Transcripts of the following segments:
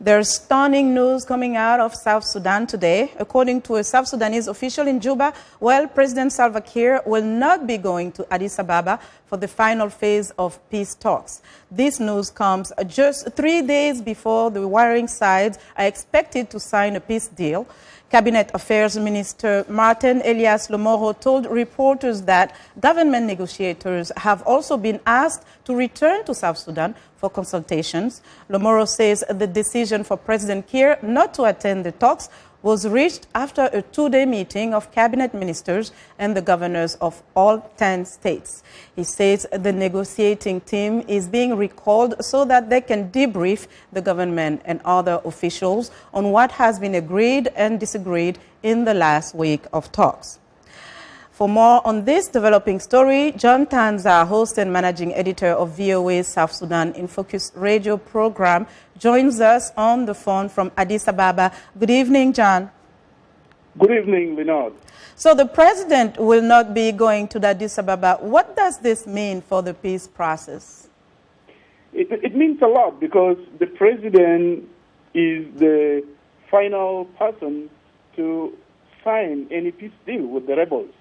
There's stunning news coming out of South Sudan today. According to a South Sudanese official in Juba, President Salva Kiir will not be going to Addis Ababa for the final phase of peace talks. This news comes just 3 days before the warring sides are expected to sign a peace deal. Cabinet Affairs Minister Martin Elias Lomoro told reporters that government negotiators have also been asked to return to South Sudan for consultations. Lomoro says the decision for President Kiir not to attend the talks was reached after a 2-day meeting of cabinet ministers and the governors of all 10 states. He says the negotiating team is being recalled so that they can debrief the government and other officials on what has been agreed and disagreed in the last week of talks. For more on this developing story, John Tanza, host and managing editor of VOA's South Sudan in Focus radio program, joins us on the phone from Addis Ababa. Good evening, John. Good evening, Linord. So the president will not be going to Addis Ababa. What does this mean for the peace process? It means a lot because the president is the final person to sign any peace deal with the rebels.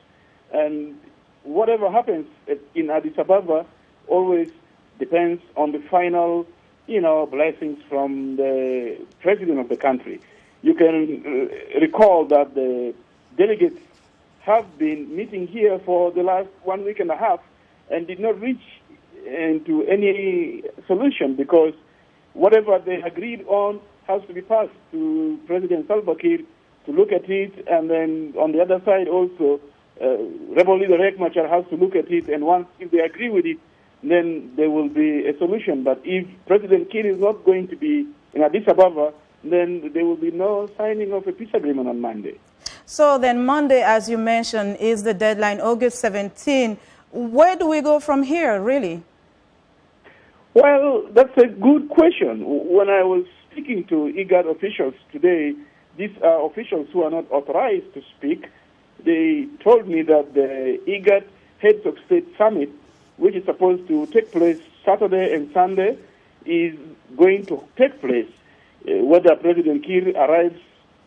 And whatever happens in Addis Ababa always depends on the final, blessings from the president of the country. You can recall that the delegates have been meeting here for the last 1 week and a half and did not reach into any solution because whatever they agreed on has to be passed to President Salva Kiir to look at it, and then on the other side also, Rebel leader Riek Machar has to look at it, and if they agree with it, then there will be a solution. But if President Kiir is not going to be in Addis Ababa, then there will be no signing of a peace agreement on Monday. So then Monday, as you mentioned, is the deadline, August 17. Where do we go from here, really? Well, that's a good question. When I was speaking to IGAD officials today, these are officials who are not authorized to speak. They told me that the IGAD Heads of State Summit, which is supposed to take place Saturday and Sunday, is going to take place. Whether President Kiir arrives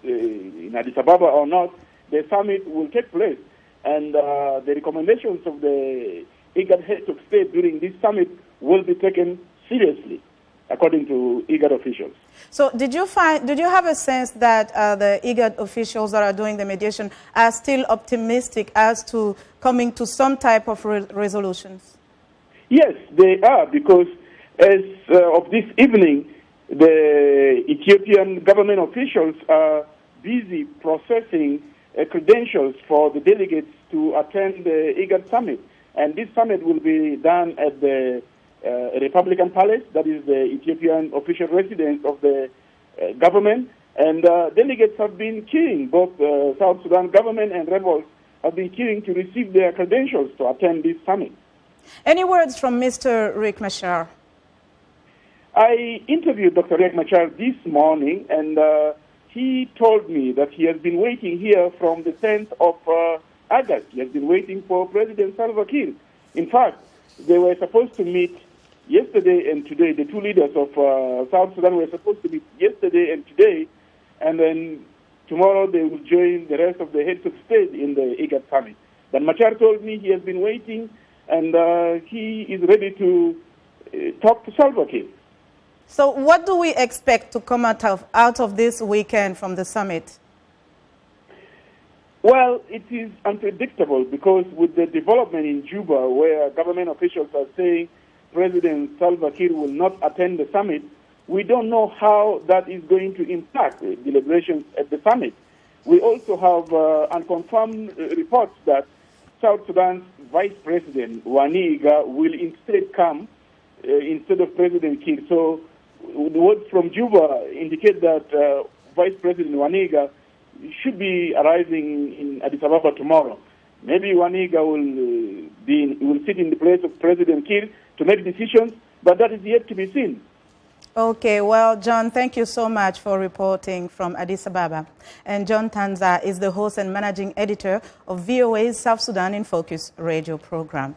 in Addis Ababa or not, the summit will take place. And the recommendations of the IGAD Heads of State during this summit will be taken seriously, according to IGAD officials. So did you have a sense that the IGAD officials that are doing the mediation are still optimistic as to coming to some type of resolutions? Yes, they are, because as of this evening, the Ethiopian government officials are busy processing credentials for the delegates to attend the IGAD summit. And this summit will be done at the Republican Palace, that is the Ethiopian official residence of the government. And delegates have been queuing, both South Sudan government and rebels have been queuing to receive their credentials to attend this summit. Any words from Mr. Riek Machar? I interviewed Dr. Riek Machar this morning, and he told me that he has been waiting here from the 10th of August. He has been waiting for President Salva Kiir. In fact, they were supposed to meet yesterday and today. The two leaders of South Sudan were supposed to meet yesterday and today, and then tomorrow they will join the rest of the heads of state in the IGAD summit. But Machar told me he has been waiting, and he is ready to talk to Salva Kiir. So what do we expect to come out of this weekend from the summit? Well, it is unpredictable because with the development in Juba, where government officials are saying President Salva Kiir will not attend the summit, we don't know how that is going to impact the deliberations at the summit. We also have unconfirmed reports that South Sudan's Vice President, Waniga, will instead come instead of President Kiir. So the words from Juba indicate that Vice President Waniga should be arriving in Addis Ababa tomorrow. Maybe Waniga will sit in the place of President Kiir to make decisions, but that is yet to be seen. Okay, well, John, thank you so much for reporting from Addis Ababa. And John Tanza is the host and managing editor of VOA's South Sudan in Focus radio program.